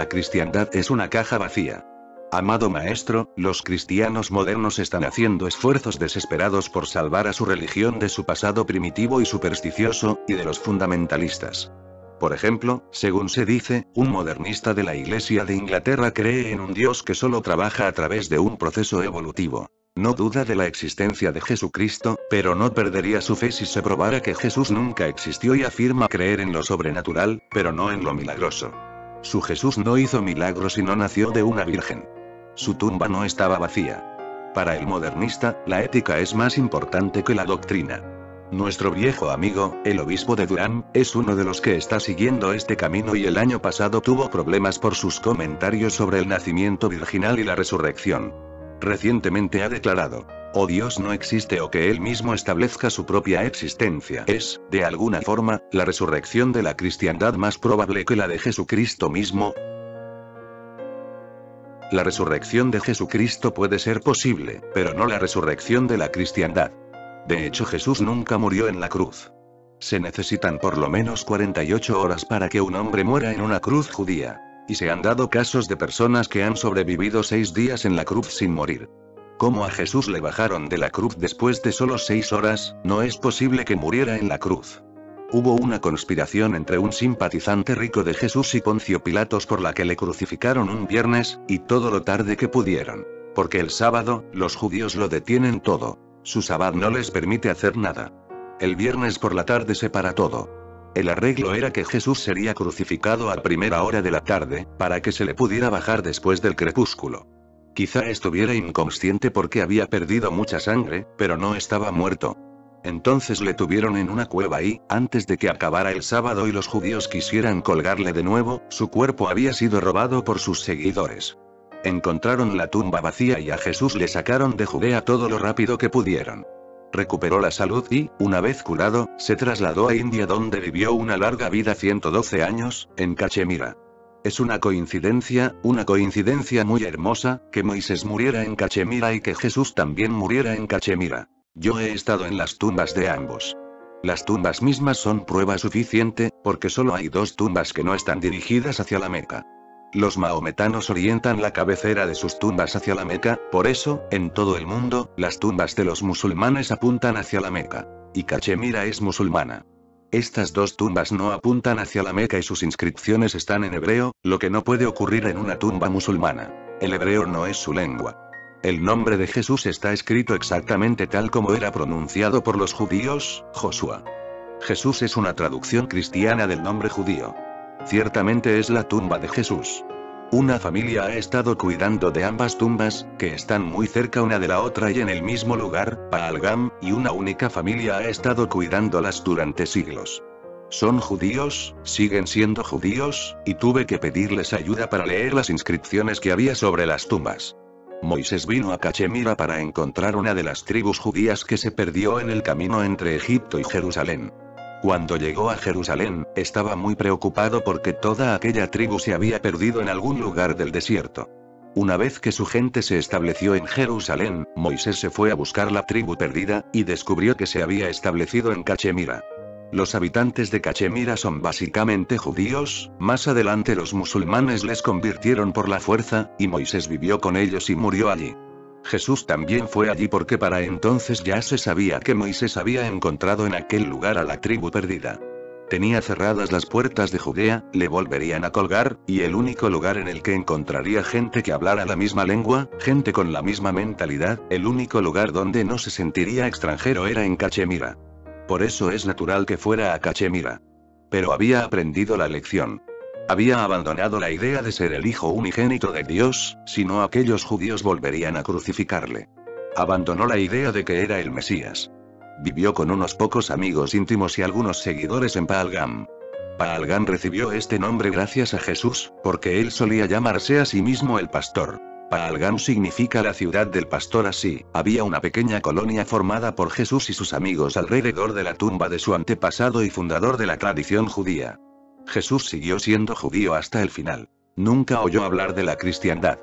La cristiandad es una caja vacía. Amado maestro, los cristianos modernos están haciendo esfuerzos desesperados por salvar a su religión de su pasado primitivo y supersticioso, y de los fundamentalistas. Por ejemplo, según se dice, un modernista de la Iglesia de Inglaterra cree en un Dios que solo trabaja a través de un proceso evolutivo. No duda de la existencia de Jesucristo, pero no perdería su fe si se probara que Jesús nunca existió, y afirma creer en lo sobrenatural, pero no en lo milagroso. Su Jesús no hizo milagros y no nació de una virgen. Su tumba no estaba vacía. Para el modernista, la ética es más importante que la doctrina. Nuestro viejo amigo, el obispo de Durham, es uno de los que está siguiendo este camino, y el año pasado tuvo problemas por sus comentarios sobre el nacimiento virginal y la resurrección. Recientemente ha declarado: "O Dios no existe o que Él mismo establezca su propia existencia". Es, de alguna forma, la resurrección de la cristiandad más probable que la de Jesucristo mismo. La resurrección de Jesucristo puede ser posible, pero no la resurrección de la cristiandad. De hecho, Jesús nunca murió en la cruz. Se necesitan por lo menos 48 horas para que un hombre muera en una cruz judía. Y se han dado casos de personas que han sobrevivido 6 días en la cruz sin morir. Como a Jesús le bajaron de la cruz después de solo 6 horas, no es posible que muriera en la cruz. Hubo una conspiración entre un simpatizante rico de Jesús y Poncio Pilatos por la que le crucificaron un viernes, y todo lo tarde que pudieron. Porque el sábado, los judíos lo detienen todo. Su sabbat no les permite hacer nada. El viernes por la tarde se para todo. El arreglo era que Jesús sería crucificado a primera hora de la tarde, para que se le pudiera bajar después del crepúsculo. Quizá estuviera inconsciente porque había perdido mucha sangre, pero no estaba muerto. Entonces le tuvieron en una cueva y, antes de que acabara el sábado y los judíos quisieran colgarle de nuevo, su cuerpo había sido robado por sus seguidores. Encontraron la tumba vacía y a Jesús le sacaron de Judea todo lo rápido que pudieron. Recuperó la salud y, una vez curado, se trasladó a India, donde vivió una larga vida, 112 años, en Cachemira. Es una coincidencia muy hermosa, que Moisés muriera en Cachemira y que Jesús también muriera en Cachemira. Yo he estado en las tumbas de ambos. Las tumbas mismas son prueba suficiente, porque solo hay 2 tumbas que no están dirigidas hacia la Meca. Los mahometanos orientan la cabecera de sus tumbas hacia la Meca, por eso, en todo el mundo, las tumbas de los musulmanes apuntan hacia la Meca. Y Cachemira es musulmana. Estas 2 tumbas no apuntan hacia la Meca y sus inscripciones están en hebreo, lo que no puede ocurrir en una tumba musulmana. El hebreo no es su lengua. El nombre de Jesús está escrito exactamente tal como era pronunciado por los judíos, Josué. Jesús es una traducción cristiana del nombre judío. Ciertamente es la tumba de Jesús. Una familia ha estado cuidando de ambas tumbas, que están muy cerca una de la otra y en el mismo lugar, Pahalgam, y una única familia ha estado cuidándolas durante siglos. Son judíos, siguen siendo judíos, y tuve que pedirles ayuda para leer las inscripciones que había sobre las tumbas. Moisés vino a Cachemira para encontrar una de las tribus judías que se perdió en el camino entre Egipto y Jerusalén. Cuando llegó a Jerusalén, estaba muy preocupado porque toda aquella tribu se había perdido en algún lugar del desierto. Una vez que su gente se estableció en Jerusalén, Moisés se fue a buscar la tribu perdida, y descubrió que se había establecido en Cachemira. Los habitantes de Cachemira son básicamente judíos, más adelante los musulmanes les convirtieron por la fuerza, y Moisés vivió con ellos y murió allí. Jesús también fue allí porque para entonces ya se sabía que Moisés había encontrado en aquel lugar a la tribu perdida. Tenía cerradas las puertas de Judea, le volverían a colgar, y el único lugar en el que encontraría gente que hablara la misma lengua, gente con la misma mentalidad, el único lugar donde no se sentiría extranjero era en Cachemira. Por eso es natural que fuera a Cachemira. Pero había aprendido la lección. Había abandonado la idea de ser el hijo unigénito de Dios, si no aquellos judíos volverían a crucificarle. Abandonó la idea de que era el Mesías. Vivió con unos pocos amigos íntimos y algunos seguidores en Pahalgam. Pahalgam recibió este nombre gracias a Jesús, porque él solía llamarse a sí mismo el pastor. Pahalgam significa la ciudad del pastor. Así, había una pequeña colonia formada por Jesús y sus amigos alrededor de la tumba de su antepasado y fundador de la tradición judía. Jesús siguió siendo judío hasta el final. Nunca oyó hablar de la cristiandad.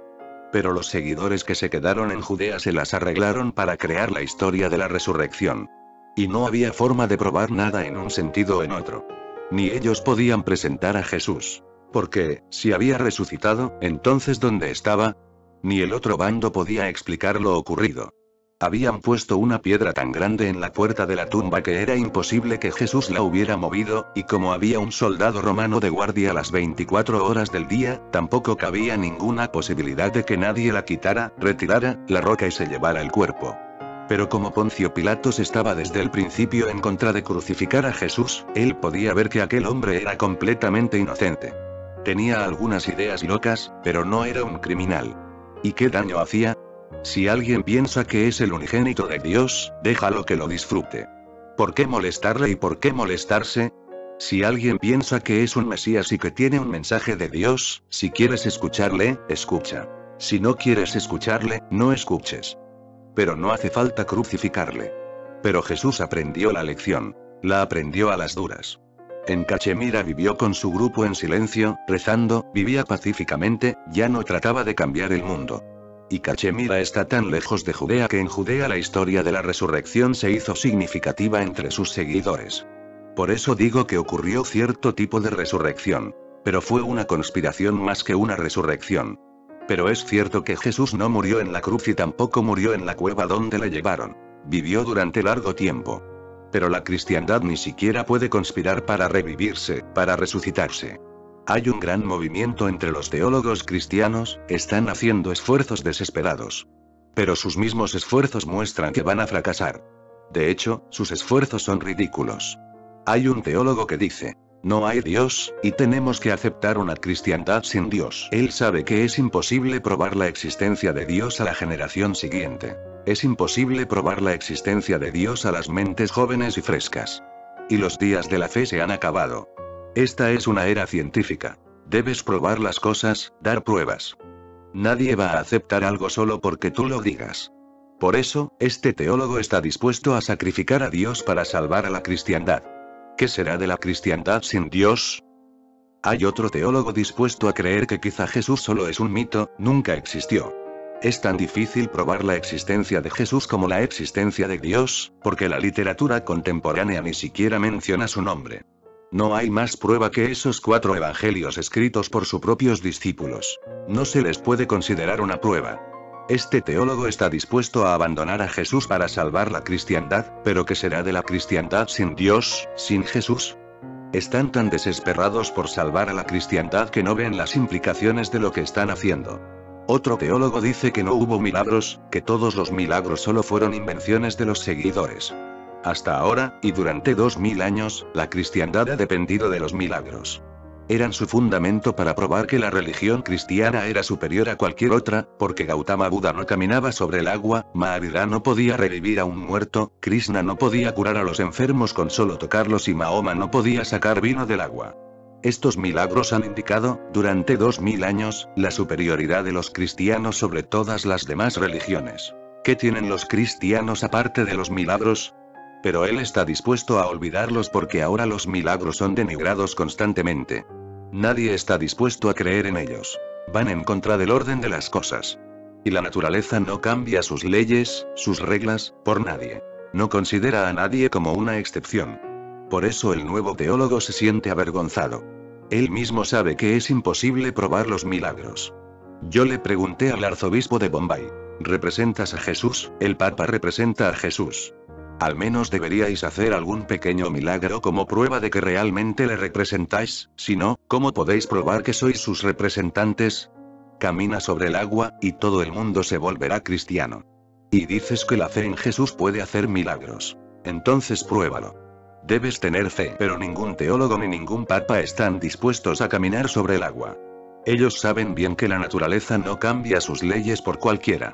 Pero los seguidores que se quedaron en Judea se las arreglaron para crear la historia de la resurrección. Y no había forma de probar nada en un sentido o en otro. Ni ellos podían presentar a Jesús. Porque, si había resucitado, entonces ¿dónde estaba? Ni el otro bando podía explicar lo ocurrido. Habían puesto una piedra tan grande en la puerta de la tumba que era imposible que Jesús la hubiera movido, y como había un soldado romano de guardia las 24 horas del día, tampoco cabía ninguna posibilidad de que nadie la quitara, retirara la roca y se llevara el cuerpo. Pero como Poncio Pilatos estaba desde el principio en contra de crucificar a Jesús, él podía ver que aquel hombre era completamente inocente. Tenía algunas ideas locas, pero no era un criminal. ¿Y qué daño hacía? Si alguien piensa que es el unigénito de Dios, déjalo que lo disfrute. ¿Por qué molestarle y por qué molestarse? Si alguien piensa que es un Mesías y que tiene un mensaje de Dios, si quieres escucharle, escucha. Si no quieres escucharle, no escuches. Pero no hace falta crucificarle. Pero Jesús aprendió la lección. La aprendió a las duras. En Cachemira vivió con su grupo en silencio, rezando, vivía pacíficamente, ya no trataba de cambiar el mundo. Y Cachemira está tan lejos de Judea que en Judea la historia de la resurrección se hizo significativa entre sus seguidores. Por eso digo que ocurrió cierto tipo de resurrección. Pero fue una conspiración más que una resurrección. Pero es cierto que Jesús no murió en la cruz y tampoco murió en la cueva donde le llevaron. Vivió durante largo tiempo. Pero la cristiandad ni siquiera puede conspirar para revivirse, para resucitarse. Hay un gran movimiento entre los teólogos cristianos, están haciendo esfuerzos desesperados. Pero sus mismos esfuerzos muestran que van a fracasar. De hecho, sus esfuerzos son ridículos. Hay un teólogo que dice: no hay Dios, y tenemos que aceptar una cristiandad sin Dios. Él sabe que es imposible probar la existencia de Dios a la generación siguiente. Es imposible probar la existencia de Dios a las mentes jóvenes y frescas. Y los días de la fe se han acabado. Esta es una era científica. Debes probar las cosas, dar pruebas. Nadie va a aceptar algo solo porque tú lo digas. Por eso, este teólogo está dispuesto a sacrificar a Dios para salvar a la cristiandad. ¿Qué será de la cristiandad sin Dios? Hay otro teólogo dispuesto a creer que quizá Jesús solo es un mito, nunca existió. Es tan difícil probar la existencia de Jesús como la existencia de Dios, porque la literatura contemporánea ni siquiera menciona su nombre. No hay más prueba que esos 4 evangelios escritos por sus propios discípulos. No se les puede considerar una prueba. Este teólogo está dispuesto a abandonar a Jesús para salvar la cristiandad, pero ¿qué será de la cristiandad sin Dios, sin Jesús? Están tan desesperados por salvar a la cristiandad que no ven las implicaciones de lo que están haciendo. Otro teólogo dice que no hubo milagros, que todos los milagros solo fueron invenciones de los seguidores. Hasta ahora, y durante 2000 años, la cristiandad ha dependido de los milagros. Eran su fundamento para probar que la religión cristiana era superior a cualquier otra, porque Gautama Buda no caminaba sobre el agua, Mahavira no podía revivir a un muerto, Krishna no podía curar a los enfermos con solo tocarlos y Mahoma no podía sacar vino del agua. Estos milagros han indicado, durante 2000 años, la superioridad de los cristianos sobre todas las demás religiones. ¿Qué tienen los cristianos aparte de los milagros? Pero él está dispuesto a olvidarlos porque ahora los milagros son denigrados constantemente. Nadie está dispuesto a creer en ellos. Van en contra del orden de las cosas. Y la naturaleza no cambia sus leyes, sus reglas, por nadie. No considera a nadie como una excepción. Por eso el nuevo teólogo se siente avergonzado. Él mismo sabe que es imposible probar los milagros. Yo le pregunté al arzobispo de Bombay: ¿representas a Jesús? El Papa representa a Jesús. Al menos deberíais hacer algún pequeño milagro como prueba de que realmente le representáis, si no, ¿cómo podéis probar que sois sus representantes? Camina sobre el agua, y todo el mundo se volverá cristiano. Y dices que la fe en Jesús puede hacer milagros. Entonces pruébalo. Debes tener fe, pero ningún teólogo ni ningún papa están dispuestos a caminar sobre el agua. Ellos saben bien que la naturaleza no cambia sus leyes por cualquiera.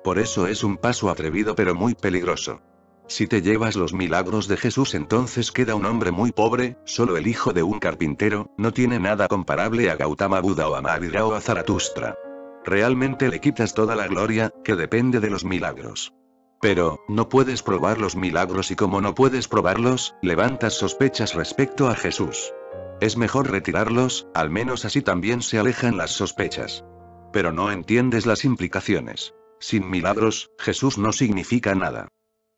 Por eso es un paso atrevido pero muy peligroso. Si te llevas los milagros de Jesús, entonces queda un hombre muy pobre, solo el hijo de un carpintero, no tiene nada comparable a Gautama Buda o a Mahavira o a Zaratustra. Realmente le quitas toda la gloria, que depende de los milagros. Pero, no puedes probar los milagros y como no puedes probarlos, levantas sospechas respecto a Jesús. Es mejor retirarlos, al menos así también se alejan las sospechas. Pero no entiendes las implicaciones. Sin milagros, Jesús no significa nada.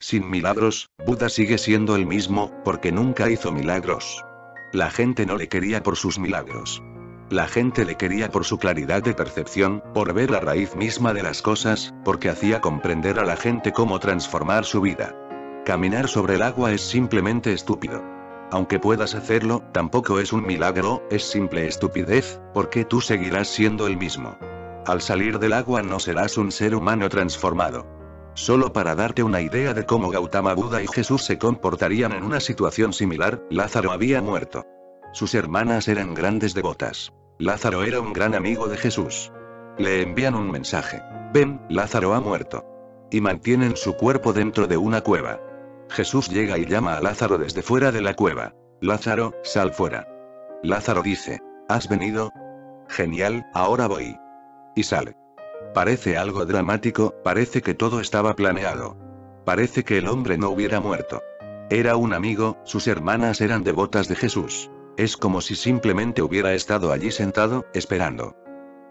Sin milagros, Buda sigue siendo el mismo, porque nunca hizo milagros. La gente no le quería por sus milagros. La gente le quería por su claridad de percepción, por ver la raíz misma de las cosas, porque hacía comprender a la gente cómo transformar su vida. Caminar sobre el agua es simplemente estúpido. Aunque puedas hacerlo, tampoco es un milagro, es simple estupidez, porque tú seguirás siendo el mismo. Al salir del agua no serás un ser humano transformado. Solo para darte una idea de cómo Gautama Buda y Jesús se comportarían en una situación similar, Lázaro había muerto. Sus hermanas eran grandes devotas. Lázaro era un gran amigo de Jesús. Le envían un mensaje. Ven, Lázaro ha muerto. Y mantienen su cuerpo dentro de una cueva. Jesús llega y llama a Lázaro desde fuera de la cueva. Lázaro, sal fuera. Lázaro dice, ¿has venido? Genial, ahora voy. Y sale. Parece algo dramático, parece que todo estaba planeado. Parece que el hombre no hubiera muerto. Era un amigo, sus hermanas eran devotas de Jesús. Es como si simplemente hubiera estado allí sentado, esperando.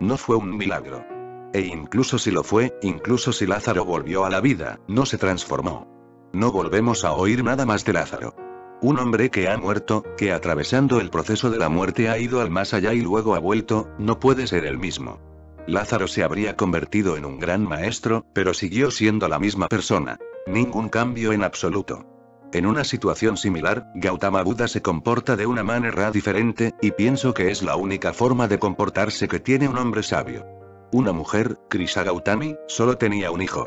No fue un milagro. E incluso si lo fue, incluso si Lázaro volvió a la vida, no se transformó. No volvemos a oír nada más de Lázaro. Un hombre que ha muerto, que atravesando el proceso de la muerte ha ido al más allá y luego ha vuelto, no puede ser el mismo. Lázaro se habría convertido en un gran maestro, pero siguió siendo la misma persona. Ningún cambio en absoluto. En una situación similar, Gautama Buda se comporta de una manera diferente, y pienso que es la única forma de comportarse que tiene un hombre sabio. Una mujer, Krisa Gautami, solo tenía un hijo.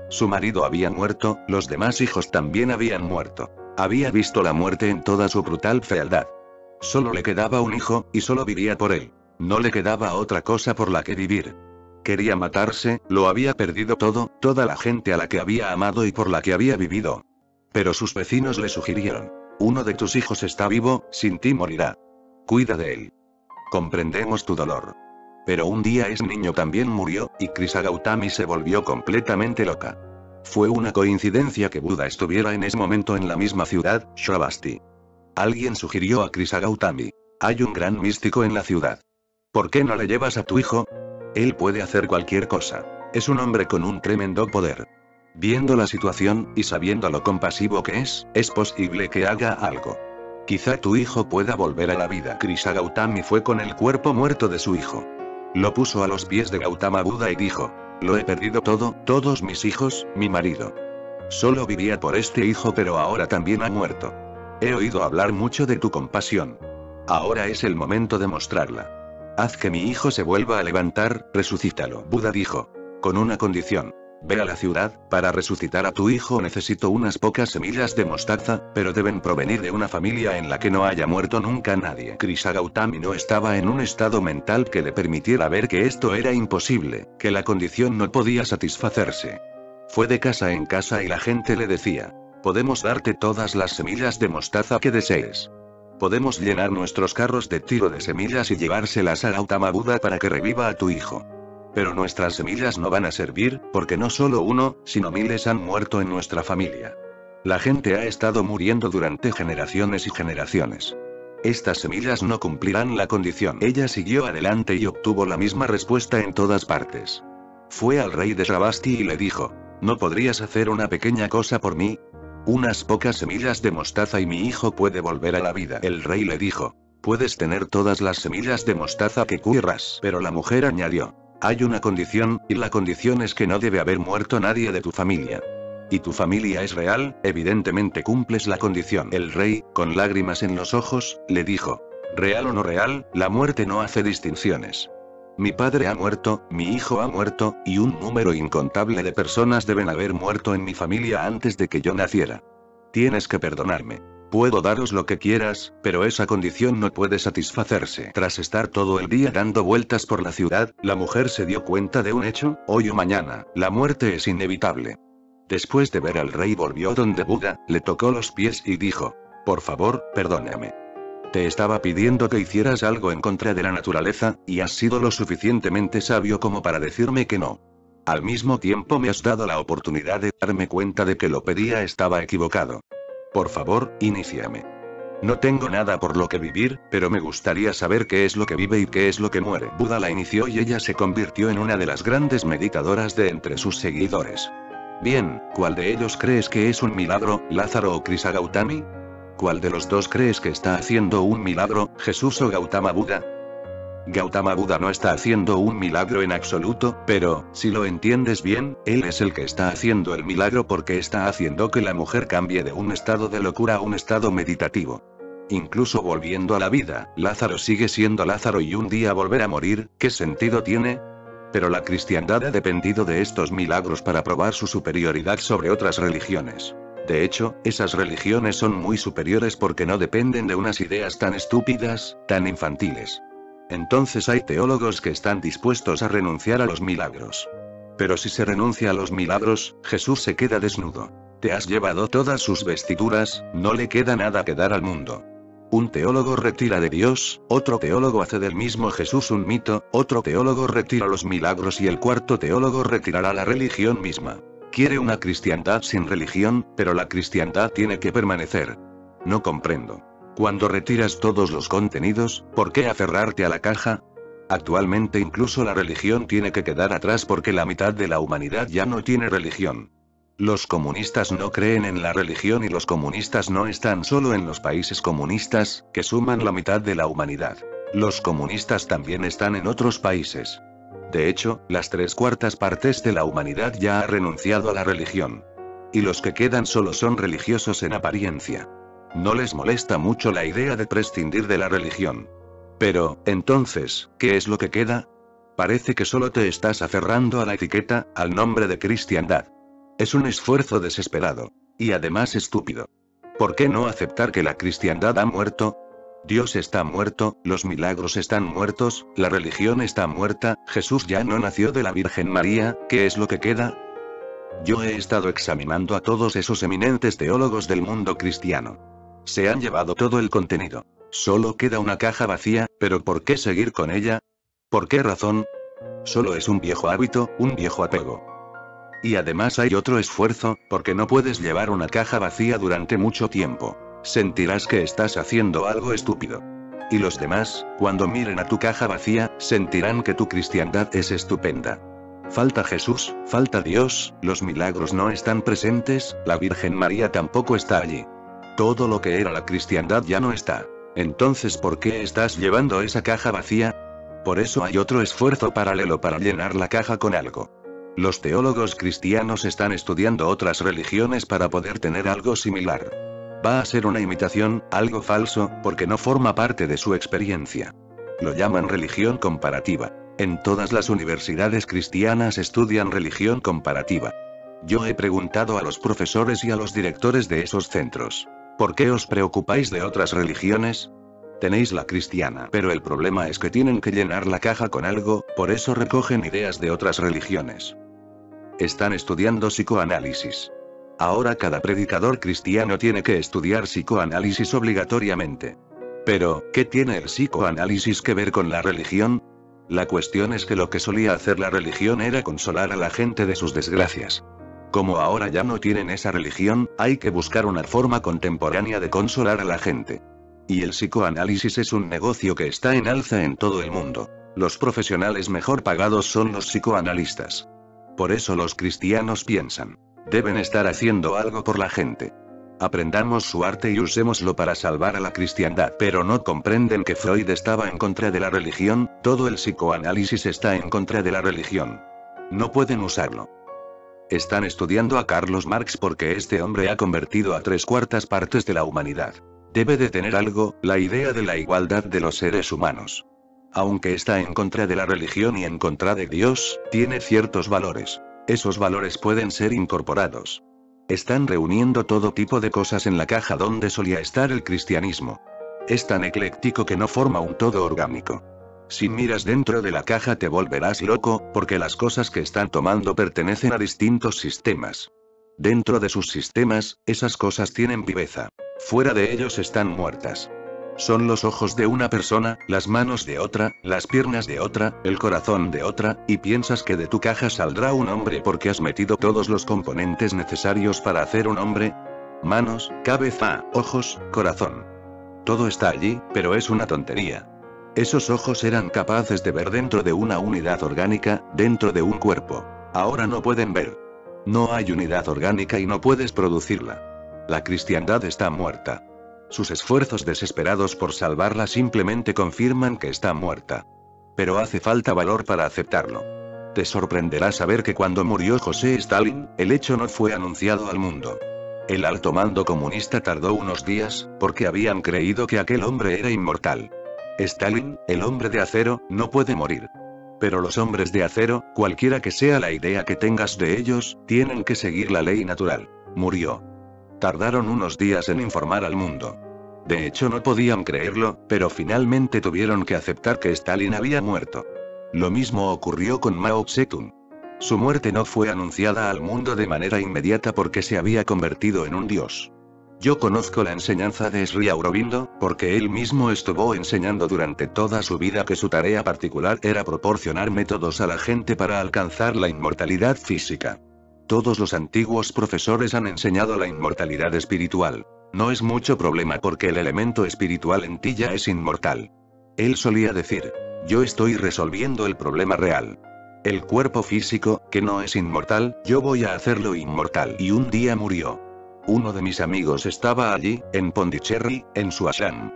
Su marido había muerto, los demás hijos también habían muerto. Había visto la muerte en toda su brutal fealdad. Solo le quedaba un hijo, y solo vivía por él. No le quedaba otra cosa por la que vivir. Quería matarse, lo había perdido todo, toda la gente a la que había amado y por la que había vivido. Pero sus vecinos le sugirieron. Uno de tus hijos está vivo, sin ti morirá. Cuida de él. Comprendemos tu dolor. Pero un día ese niño también murió, y Krisa Gautami se volvió completamente loca. Fue una coincidencia que Buda estuviera en ese momento en la misma ciudad, Shravasti. Alguien sugirió a Krisa Gautami. Hay un gran místico en la ciudad. ¿Por qué no le llevas a tu hijo? Él puede hacer cualquier cosa. Es un hombre con un tremendo poder. Viendo la situación, y sabiendo lo compasivo que es posible que haga algo. Quizá tu hijo pueda volver a la vida. Krisa Gautami fue con el cuerpo muerto de su hijo. Lo puso a los pies de Gautama Buda y dijo, lo he perdido todo, todos mis hijos, mi marido. Solo vivía por este hijo pero ahora también ha muerto. He oído hablar mucho de tu compasión. Ahora es el momento de mostrarla. Haz que mi hijo se vuelva a levantar, resucítalo. Buda dijo. Con una condición. Ve a la ciudad, para resucitar a tu hijo necesito unas pocas semillas de mostaza, pero deben provenir de una familia en la que no haya muerto nunca nadie. Krisa Gautami no estaba en un estado mental que le permitiera ver que esto era imposible, que la condición no podía satisfacerse. Fue de casa en casa y la gente le decía, podemos darte todas las semillas de mostaza que desees. Podemos llenar nuestros carros de tiro de semillas y llevárselas a Gautama Buda para que reviva a tu hijo. Pero nuestras semillas no van a servir, porque no solo uno, sino miles han muerto en nuestra familia. La gente ha estado muriendo durante generaciones y generaciones. Estas semillas no cumplirán la condición. Ella siguió adelante y obtuvo la misma respuesta en todas partes. Fue al rey de Shravasti y le dijo, ¿no podrías hacer una pequeña cosa por mí? Unas pocas semillas de mostaza y mi hijo puede volver a la vida. El rey le dijo, puedes tener todas las semillas de mostaza que quieras. Pero la mujer añadió, hay una condición, y la condición es que no debe haber muerto nadie de tu familia. ¿Y tu familia es real? Evidentemente cumples la condición. El rey, con lágrimas en los ojos, le dijo, real o no real, la muerte no hace distinciones. Mi padre ha muerto, mi hijo ha muerto, y un número incontable de personas deben haber muerto en mi familia antes de que yo naciera. Tienes que perdonarme. Puedo daros lo que quieras, pero esa condición no puede satisfacerse. Tras estar todo el día dando vueltas por la ciudad, la mujer se dio cuenta de un hecho, hoy o mañana, la muerte es inevitable. Después de ver al rey volvió donde Buda, le tocó los pies y dijo, por favor, perdóname. Te estaba pidiendo que hicieras algo en contra de la naturaleza, y has sido lo suficientemente sabio como para decirme que no. Al mismo tiempo me has dado la oportunidad de darme cuenta de que lo pedía estaba equivocado. Por favor, iníciame. No tengo nada por lo que vivir, pero me gustaría saber qué es lo que vive y qué es lo que muere. Buda la inició y ella se convirtió en una de las grandes meditadoras de entre sus seguidores. Bien, ¿cuál de ellos crees que es un milagro, Lázaro o Krisa Gautami? ¿Cuál de los dos crees que está haciendo un milagro, Jesús o Gautama Buda? Gautama Buda no está haciendo un milagro en absoluto, pero, si lo entiendes bien, él es el que está haciendo el milagro porque está haciendo que la mujer cambie de un estado de locura a un estado meditativo. Incluso volviendo a la vida, Lázaro sigue siendo Lázaro y un día volver a morir, ¿qué sentido tiene? Pero la cristiandad ha dependido de estos milagros para probar su superioridad sobre otras religiones. De hecho, esas religiones son muy superiores porque no dependen de unas ideas tan estúpidas, tan infantiles. Entonces hay teólogos que están dispuestos a renunciar a los milagros. Pero si se renuncia a los milagros, Jesús se queda desnudo. Te has llevado todas sus vestiduras, no le queda nada que dar al mundo. Un teólogo retira de Dios, otro teólogo hace del mismo Jesús un mito, otro teólogo retira los milagros y el cuarto teólogo retirará la religión misma. Quiere una cristiandad sin religión, pero la cristiandad tiene que permanecer. No comprendo. Cuando retiras todos los contenidos, ¿por qué aferrarte a la caja? Actualmente incluso la religión tiene que quedar atrás porque la mitad de la humanidad ya no tiene religión. Los comunistas no creen en la religión y los comunistas no están solo en los países comunistas, que suman la mitad de la humanidad. Los comunistas también están en otros países. De hecho, las 3/4 partes de la humanidad ya ha renunciado a la religión. Y los que quedan solo son religiosos en apariencia. No les molesta mucho la idea de prescindir de la religión. Pero, entonces, ¿qué es lo que queda? Parece que solo te estás aferrando a la etiqueta, al nombre de cristiandad. Es un esfuerzo desesperado. Y además estúpido. ¿Por qué no aceptar que la cristiandad ha muerto? Dios está muerto, los milagros están muertos, la religión está muerta, Jesús ya no nació de la Virgen María, ¿qué es lo que queda? Yo he estado examinando a todos esos eminentes teólogos del mundo cristiano. Se han llevado todo el contenido. Solo queda una caja vacía, pero ¿por qué seguir con ella? ¿Por qué razón? Solo es un viejo hábito, un viejo apego. Y además hay otro esfuerzo, porque no puedes llevar una caja vacía durante mucho tiempo. Sentirás que estás haciendo algo estúpido. Y los demás, cuando miren a tu caja vacía, sentirán que tu cristiandad es estupenda. Falta Jesús, falta Dios, los milagros no están presentes, la Virgen María tampoco está allí. Todo lo que era la cristiandad ya no está. Entonces, ¿por qué estás llevando esa caja vacía? Por eso hay otro esfuerzo paralelo para llenar la caja con algo. Los teólogos cristianos están estudiando otras religiones para poder tener algo similar. Va a ser una imitación, algo falso, porque no forma parte de su experiencia. Lo llaman religión comparativa. En todas las universidades cristianas estudian religión comparativa. Yo he preguntado a los profesores y a los directores de esos centros. ¿Por qué os preocupáis de otras religiones? Tenéis la cristiana, pero el problema es que tienen que llenar la caja con algo, por eso recogen ideas de otras religiones. Están estudiando psicoanálisis. Ahora cada predicador cristiano tiene que estudiar psicoanálisis obligatoriamente. Pero, ¿qué tiene el psicoanálisis que ver con la religión? La cuestión es que lo que solía hacer la religión era consolar a la gente de sus desgracias. Como ahora ya no tienen esa religión, hay que buscar una forma contemporánea de consolar a la gente. Y el psicoanálisis es un negocio que está en alza en todo el mundo. Los profesionales mejor pagados son los psicoanalistas. Por eso los cristianos piensan, deben estar haciendo algo por la gente. Aprendamos su arte y usémoslo para salvar a la cristiandad. Pero no comprenden que Freud estaba en contra de la religión, todo el psicoanálisis está en contra de la religión. No pueden usarlo. Están estudiando a Carlos Marx porque este hombre ha convertido a 3/4 partes de la humanidad. Debe de tener algo, la idea de la igualdad de los seres humanos. Aunque está en contra de la religión y en contra de Dios, tiene ciertos valores. Esos valores pueden ser incorporados. Están reuniendo todo tipo de cosas en la caja donde solía estar el cristianismo. Es tan ecléctico que no forma un todo orgánico. Si miras dentro de la caja te volverás loco, porque las cosas que están tomando pertenecen a distintos sistemas. Dentro de sus sistemas, esas cosas tienen viveza. Fuera de ellos están muertas. Son los ojos de una persona, las manos de otra, las piernas de otra, el corazón de otra, y piensas que de tu caja saldrá un hombre porque has metido todos los componentes necesarios para hacer un hombre. Manos, cabeza, ojos, corazón. Todo está allí, pero es una tontería. Esos ojos eran capaces de ver dentro de una unidad orgánica, dentro de un cuerpo. Ahora no pueden ver. No hay unidad orgánica y no puedes producirla. La cristiandad está muerta. Sus esfuerzos desesperados por salvarla simplemente confirman que está muerta. Pero hace falta valor para aceptarlo. Te sorprenderá saber que cuando murió José Stalin, el hecho no fue anunciado al mundo. El alto mando comunista tardó unos días, porque habían creído que aquel hombre era inmortal. Stalin, el hombre de acero, no puede morir. Pero los hombres de acero, cualquiera que sea la idea que tengas de ellos, tienen que seguir la ley natural. Murió. Tardaron unos días en informar al mundo. De hecho no podían creerlo, pero finalmente tuvieron que aceptar que Stalin había muerto. Lo mismo ocurrió con Mao Zedong. Su muerte no fue anunciada al mundo de manera inmediata porque se había convertido en un dios. Yo conozco la enseñanza de Sri Aurobindo, porque él mismo estuvo enseñando durante toda su vida que su tarea particular era proporcionar métodos a la gente para alcanzar la inmortalidad física. Todos los antiguos profesores han enseñado la inmortalidad espiritual. No es mucho problema porque el elemento espiritual en ti ya es inmortal. Él solía decir, yo estoy resolviendo el problema real. El cuerpo físico, que no es inmortal, yo voy a hacerlo inmortal. Y un día murió. Uno de mis amigos estaba allí, en Pondicherry, en su ashram.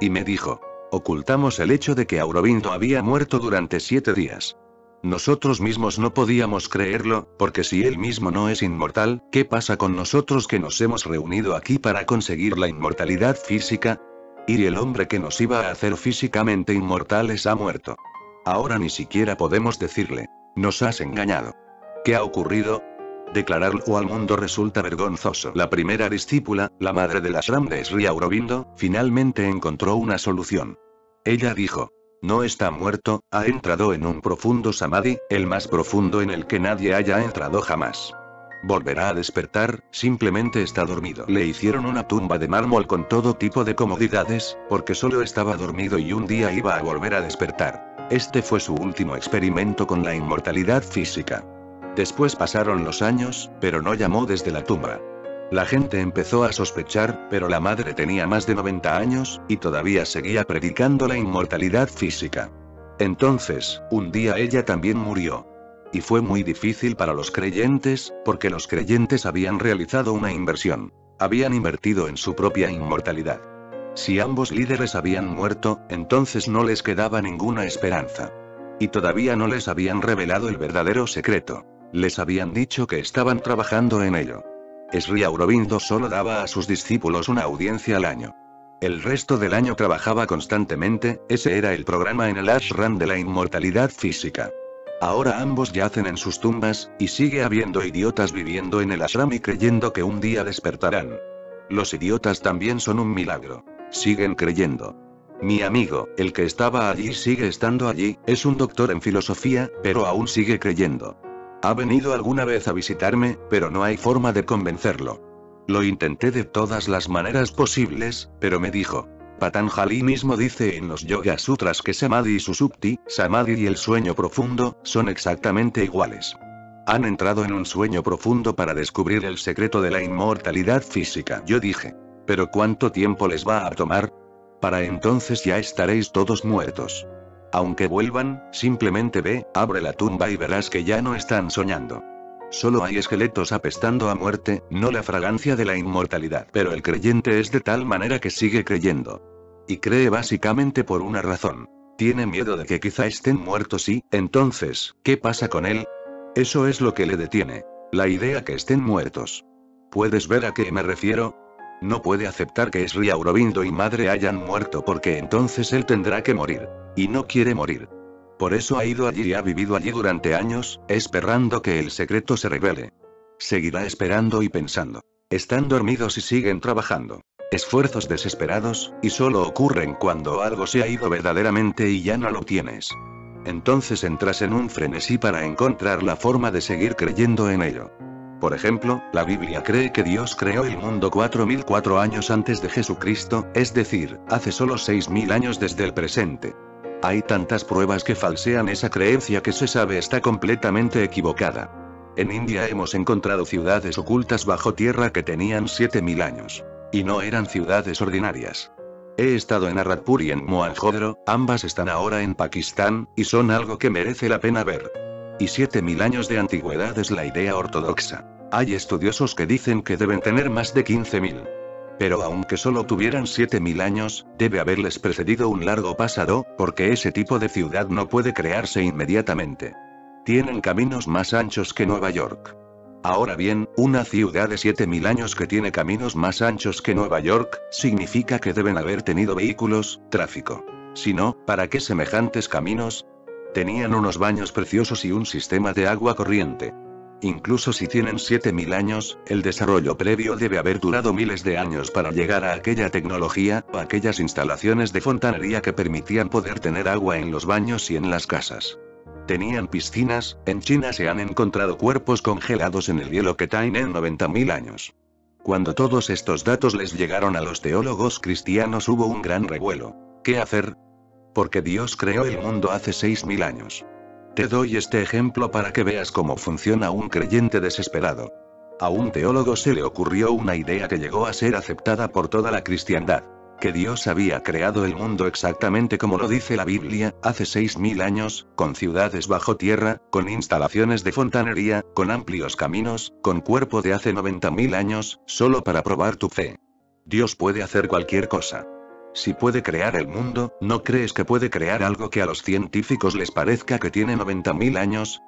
Y me dijo, ocultamos el hecho de que Aurobindo había muerto durante 7 días. Nosotros mismos no podíamos creerlo, porque si él mismo no es inmortal, ¿qué pasa con nosotros que nos hemos reunido aquí para conseguir la inmortalidad física? Y el hombre que nos iba a hacer físicamente inmortales ha muerto. Ahora ni siquiera podemos decirle, nos has engañado. ¿Qué ha ocurrido? Declararlo al mundo resulta vergonzoso. La primera discípula, la madre del ashram de Sri Aurobindo, finalmente encontró una solución. Ella dijo, no está muerto, ha entrado en un profundo samadhi, el más profundo en el que nadie haya entrado jamás. Volverá a despertar, simplemente está dormido. Le hicieron una tumba de mármol con todo tipo de comodidades, porque solo estaba dormido y un día iba a volver a despertar. Este fue su último experimento con la inmortalidad física. Después pasaron los años, pero no llamó desde la tumba. La gente empezó a sospechar, pero la madre tenía más de 90 años, y todavía seguía predicando la inmortalidad física. Entonces, un día ella también murió. Y fue muy difícil para los creyentes, porque los creyentes habían realizado una inversión. Habían invertido en su propia inmortalidad. Si ambos líderes habían muerto, entonces no les quedaba ninguna esperanza. Y todavía no les habían revelado el verdadero secreto. Les habían dicho que estaban trabajando en ello. Sri Aurobindo solo daba a sus discípulos una audiencia al año. El resto del año trabajaba constantemente, ese era el programa en el ashram de la inmortalidad física. Ahora ambos yacen en sus tumbas, y sigue habiendo idiotas viviendo en el ashram y creyendo que un día despertarán. Los idiotas también son un milagro. Siguen creyendo. Mi amigo, el que estaba allí sigue estando allí, es un doctor en filosofía, pero aún sigue creyendo. Ha venido alguna vez a visitarme, pero no hay forma de convencerlo. Lo intenté de todas las maneras posibles, pero me dijo. Patanjali mismo dice en los Yoga Sutras que Samadhi y Susupti, Samadhi y el sueño profundo, son exactamente iguales. Han entrado en un sueño profundo para descubrir el secreto de la inmortalidad física. Yo dije. ¿Pero cuánto tiempo les va a tomar? Para entonces ya estaréis todos muertos. Aunque vuelvan, simplemente ve, abre la tumba y verás que ya no están soñando. Solo hay esqueletos apestando a muerte, no la fragancia de la inmortalidad. Pero el creyente es de tal manera que sigue creyendo. Y cree básicamente por una razón. Tiene miedo de que quizá estén muertos y, entonces, ¿qué pasa con él? Eso es lo que le detiene. La idea que estén muertos. ¿Puedes ver a qué me refiero? No puede aceptar que Sri Aurobindo y madre hayan muerto porque entonces él tendrá que morir. Y no quiere morir. Por eso ha ido allí y ha vivido allí durante años, esperando que el secreto se revele. Seguirá esperando y pensando. Están dormidos y siguen trabajando. Esfuerzos desesperados, y solo ocurren cuando algo se ha ido verdaderamente y ya no lo tienes. Entonces entras en un frenesí para encontrar la forma de seguir creyendo en ello. Por ejemplo, la Biblia cree que Dios creó el mundo 4004 años antes de Jesucristo, es decir, hace solo 6000 años desde el presente. Hay tantas pruebas que falsean esa creencia que se sabe está completamente equivocada. En India hemos encontrado ciudades ocultas bajo tierra que tenían 7000 años. Y no eran ciudades ordinarias. He estado en Aradpur y en Mohenjo-daro, ambas están ahora en Pakistán, y son algo que merece la pena ver. Y 7000 años de antigüedad es la idea ortodoxa. Hay estudiosos que dicen que deben tener más de 15000. Pero aunque solo tuvieran 7000 años, debe haberles precedido un largo pasado, porque ese tipo de ciudad no puede crearse inmediatamente. Tienen caminos más anchos que Nueva York. Ahora bien, una ciudad de 7000 años que tiene caminos más anchos que Nueva York, significa que deben haber tenido vehículos, tráfico. Si no, ¿para qué semejantes caminos? Tenían unos baños preciosos y un sistema de agua corriente. Incluso si tienen 7000 años, el desarrollo previo debe haber durado miles de años para llegar a aquella tecnología, o aquellas instalaciones de fontanería que permitían poder tener agua en los baños y en las casas. Tenían piscinas. En China se han encontrado cuerpos congelados en el hielo que tienen 90.000 años. Cuando todos estos datos les llegaron a los teólogos cristianos hubo un gran revuelo. ¿Qué hacer? Porque Dios creó el mundo hace 6000 años. Te doy este ejemplo para que veas cómo funciona un creyente desesperado. A un teólogo se le ocurrió una idea que llegó a ser aceptada por toda la cristiandad. Que Dios había creado el mundo exactamente como lo dice la Biblia, hace 6000 años, con ciudades bajo tierra, con instalaciones de fontanería, con amplios caminos, con cuerpo de hace 90.000 años, solo para probar tu fe. Dios puede hacer cualquier cosa. Si puede crear el mundo, ¿no crees que puede crear algo que a los científicos les parezca que tiene 90.000 años?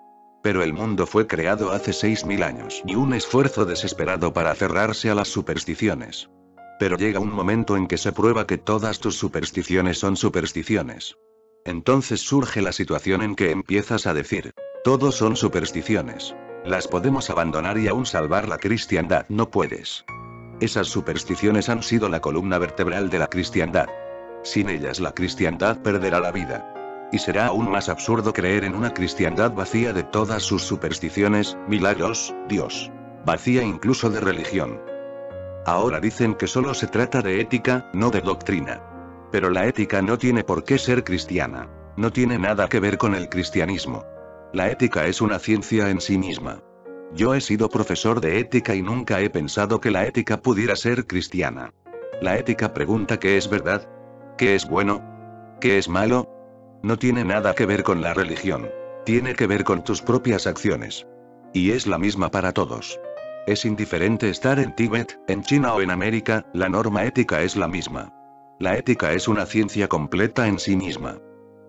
Pero el mundo fue creado hace 6000 años y un esfuerzo desesperado para aferrarse a las supersticiones. Pero llega un momento en que se prueba que todas tus supersticiones son supersticiones. Entonces surge la situación en que empiezas a decir, todos son supersticiones. Las podemos abandonar y aún salvar la cristiandad. No puedes. Esas supersticiones han sido la columna vertebral de la cristiandad. Sin ellas la cristiandad perderá la vida. Y será aún más absurdo creer en una cristiandad vacía de todas sus supersticiones, milagros, Dios. Vacía incluso de religión. Ahora dicen que solo se trata de ética, no de doctrina. Pero la ética no tiene por qué ser cristiana. No tiene nada que ver con el cristianismo. La ética es una ciencia en sí misma. Yo he sido profesor de ética y nunca he pensado que la ética pudiera ser cristiana. La ética pregunta qué es verdad, qué es bueno, qué es malo. No tiene nada que ver con la religión. Tiene que ver con tus propias acciones. Y es la misma para todos. Es indiferente estar en Tíbet, en China o en América, la norma ética es la misma. La ética es una ciencia completa en sí misma.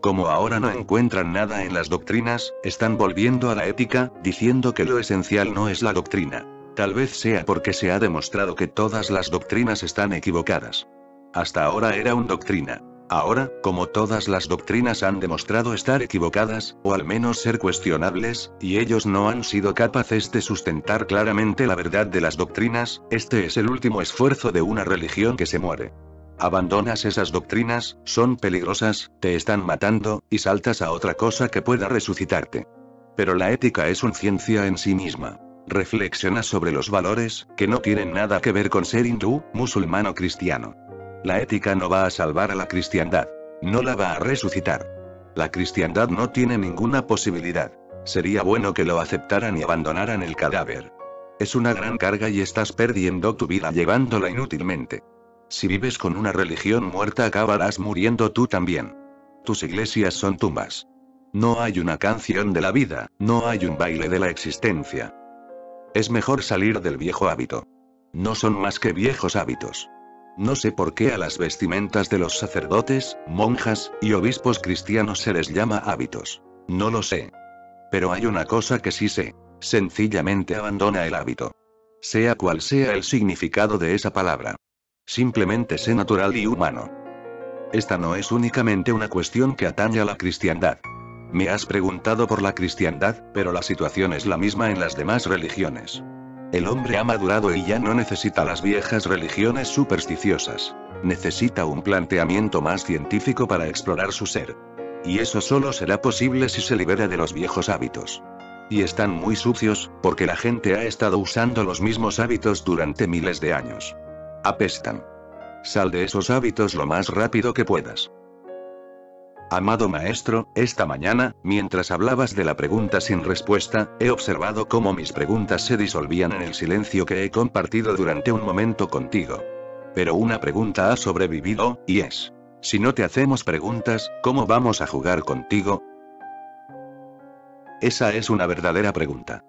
Como ahora no encuentran nada en las doctrinas, están volviendo a la ética, diciendo que lo esencial no es la doctrina. Tal vez sea porque se ha demostrado que todas las doctrinas están equivocadas. Hasta ahora era una doctrina. Ahora, como todas las doctrinas han demostrado estar equivocadas, o al menos ser cuestionables, y ellos no han sido capaces de sustentar claramente la verdad de las doctrinas, este es el último esfuerzo de una religión que se muere. Abandonas esas doctrinas, son peligrosas, te están matando, y saltas a otra cosa que pueda resucitarte. Pero la ética es una ciencia en sí misma. Reflexiona sobre los valores, que no tienen nada que ver con ser hindú, musulmán o cristiano. La ética no va a salvar a la cristiandad. No la va a resucitar. La cristiandad no tiene ninguna posibilidad. Sería bueno que lo aceptaran y abandonaran el cadáver. Es una gran carga y estás perdiendo tu vida llevándola inútilmente. Si vives con una religión muerta acabarás muriendo tú también. Tus iglesias son tumbas. No hay una canción de la vida, no hay un baile de la existencia. Es mejor salir del viejo hábito. No son más que viejos hábitos. No sé por qué a las vestimentas de los sacerdotes, monjas, y obispos cristianos se les llama hábitos. No lo sé. Pero hay una cosa que sí sé. Sencillamente abandona el hábito. Sea cual sea el significado de esa palabra. Simplemente sé natural y humano. Esta no es únicamente una cuestión que atañe a la cristiandad. Me has preguntado por la cristiandad, pero la situación es la misma en las demás religiones. El hombre ha madurado y ya no necesita las viejas religiones supersticiosas. Necesita un planteamiento más científico para explorar su ser. Y eso solo será posible si se libera de los viejos hábitos. Y están muy sucios, porque la gente ha estado usando los mismos hábitos durante miles de años. Apestan. Sal de esos hábitos lo más rápido que puedas. Amado maestro, esta mañana, mientras hablabas de la pregunta sin respuesta, he observado cómo mis preguntas se disolvían en el silencio que he compartido durante un momento contigo. Pero una pregunta ha sobrevivido, y es: si no te hacemos preguntas, ¿cómo vamos a jugar contigo? Esa es una verdadera pregunta.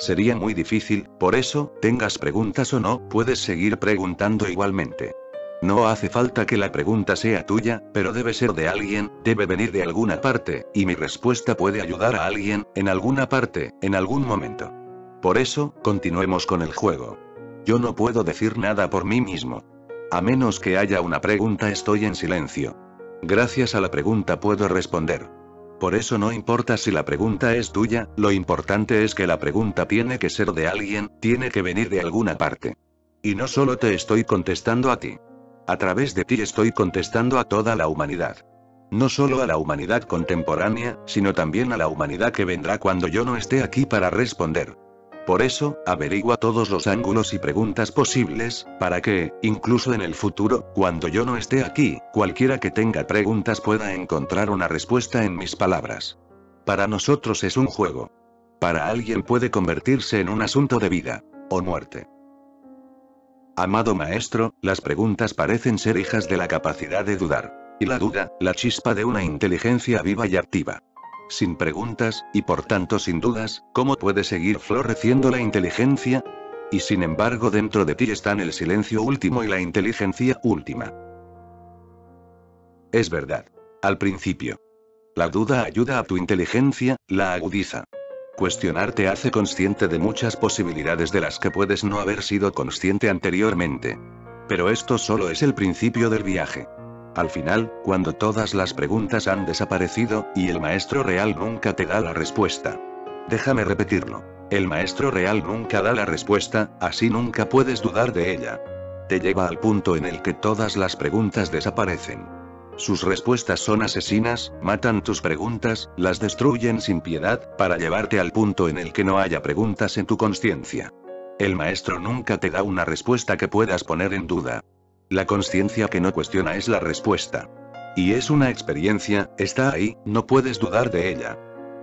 Sería muy difícil, por eso, tengas preguntas o no, puedes seguir preguntando igualmente. No hace falta que la pregunta sea tuya, pero debe ser de alguien, debe venir de alguna parte, y mi respuesta puede ayudar a alguien, en alguna parte, en algún momento. Por eso, continuemos con el juego. Yo no puedo decir nada por mí mismo. A menos que haya una pregunta, estoy en silencio. Gracias a la pregunta puedo responder. Por eso no importa si la pregunta es tuya, lo importante es que la pregunta tiene que ser de alguien, tiene que venir de alguna parte. Y no solo te estoy contestando a ti. A través de ti estoy contestando a toda la humanidad. No solo a la humanidad contemporánea, sino también a la humanidad que vendrá cuando yo no esté aquí para responder. Por eso, averigua todos los ángulos y preguntas posibles, para que, incluso en el futuro, cuando yo no esté aquí, cualquiera que tenga preguntas pueda encontrar una respuesta en mis palabras. Para nosotros es un juego. Para alguien puede convertirse en un asunto de vida o muerte. Amado maestro, las preguntas parecen ser hijas de la capacidad de dudar. Y la duda, la chispa de una inteligencia viva y activa. Sin preguntas, y por tanto sin dudas, ¿cómo puede seguir floreciendo la inteligencia? Y sin embargo dentro de ti están el silencio último y la inteligencia última. Es verdad. Al principio. La duda ayuda a tu inteligencia, la agudiza. Cuestionar te hace consciente de muchas posibilidades de las que puedes no haber sido consciente anteriormente. Pero esto solo es el principio del viaje. Al final, cuando todas las preguntas han desaparecido, y el maestro real nunca te da la respuesta. Déjame repetirlo. El maestro real nunca da la respuesta, así nunca puedes dudar de ella. Te lleva al punto en el que todas las preguntas desaparecen. Sus respuestas son asesinas, matan tus preguntas, las destruyen sin piedad, para llevarte al punto en el que no haya preguntas en tu conciencia. El maestro nunca te da una respuesta que puedas poner en duda. La conciencia que no cuestiona es la respuesta. Y es una experiencia, está ahí, no puedes dudar de ella.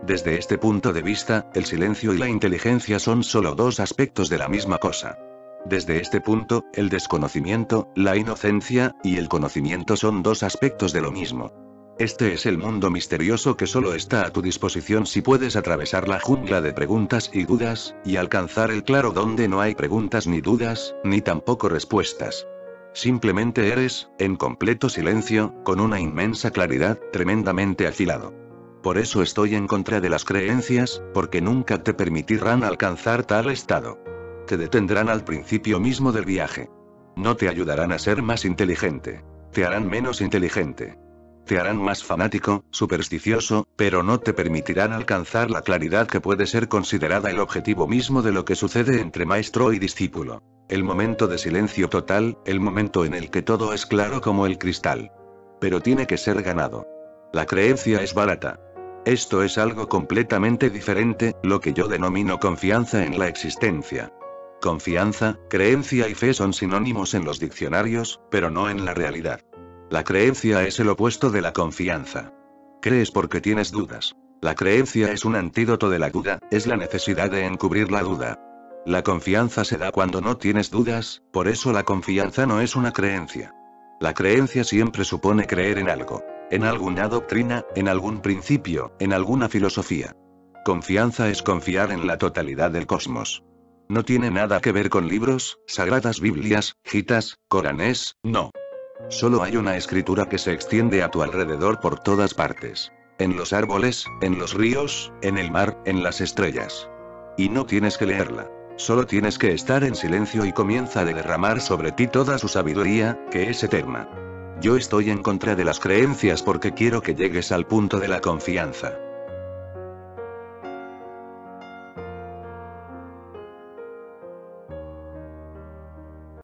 Desde este punto de vista, el silencio y la inteligencia son solo dos aspectos de la misma cosa. Desde este punto, el desconocimiento, la inocencia, y el conocimiento son dos aspectos de lo mismo. Este es el mundo misterioso que solo está a tu disposición si puedes atravesar la jungla de preguntas y dudas, y alcanzar el claro donde no hay preguntas ni dudas, ni tampoco respuestas. Simplemente eres, en completo silencio, con una inmensa claridad, tremendamente afilado. Por eso estoy en contra de las creencias, porque nunca te permitirán alcanzar tal estado. Te detendrán al principio mismo del viaje. No te ayudarán a ser más inteligente. Te harán menos inteligente. Te harán más fanático, supersticioso, pero no te permitirán alcanzar la claridad que puede ser considerada el objetivo mismo de lo que sucede entre maestro y discípulo. El momento de silencio total, el momento en el que todo es claro como el cristal. Pero tiene que ser ganado. La creencia es barata. Esto es algo completamente diferente, lo que yo denomino confianza en la existencia. Confianza, creencia y fe son sinónimos en los diccionarios, pero no en la realidad. La creencia es el opuesto de la confianza. Crees porque tienes dudas. La creencia es un antídoto de la duda, es la necesidad de encubrir la duda. La confianza se da cuando no tienes dudas, por eso la confianza no es una creencia. La creencia siempre supone creer en algo. En alguna doctrina, en algún principio, en alguna filosofía. Confianza es confiar en la totalidad del cosmos. No tiene nada que ver con libros, sagradas Biblias, gitas, Coranes, no. Solo hay una escritura que se extiende a tu alrededor por todas partes. En los árboles, en los ríos, en el mar, en las estrellas. Y no tienes que leerla. Solo tienes que estar en silencio y comienza a derramar sobre ti toda su sabiduría, que es eterna. Yo estoy en contra de las creencias porque quiero que llegues al punto de la confianza.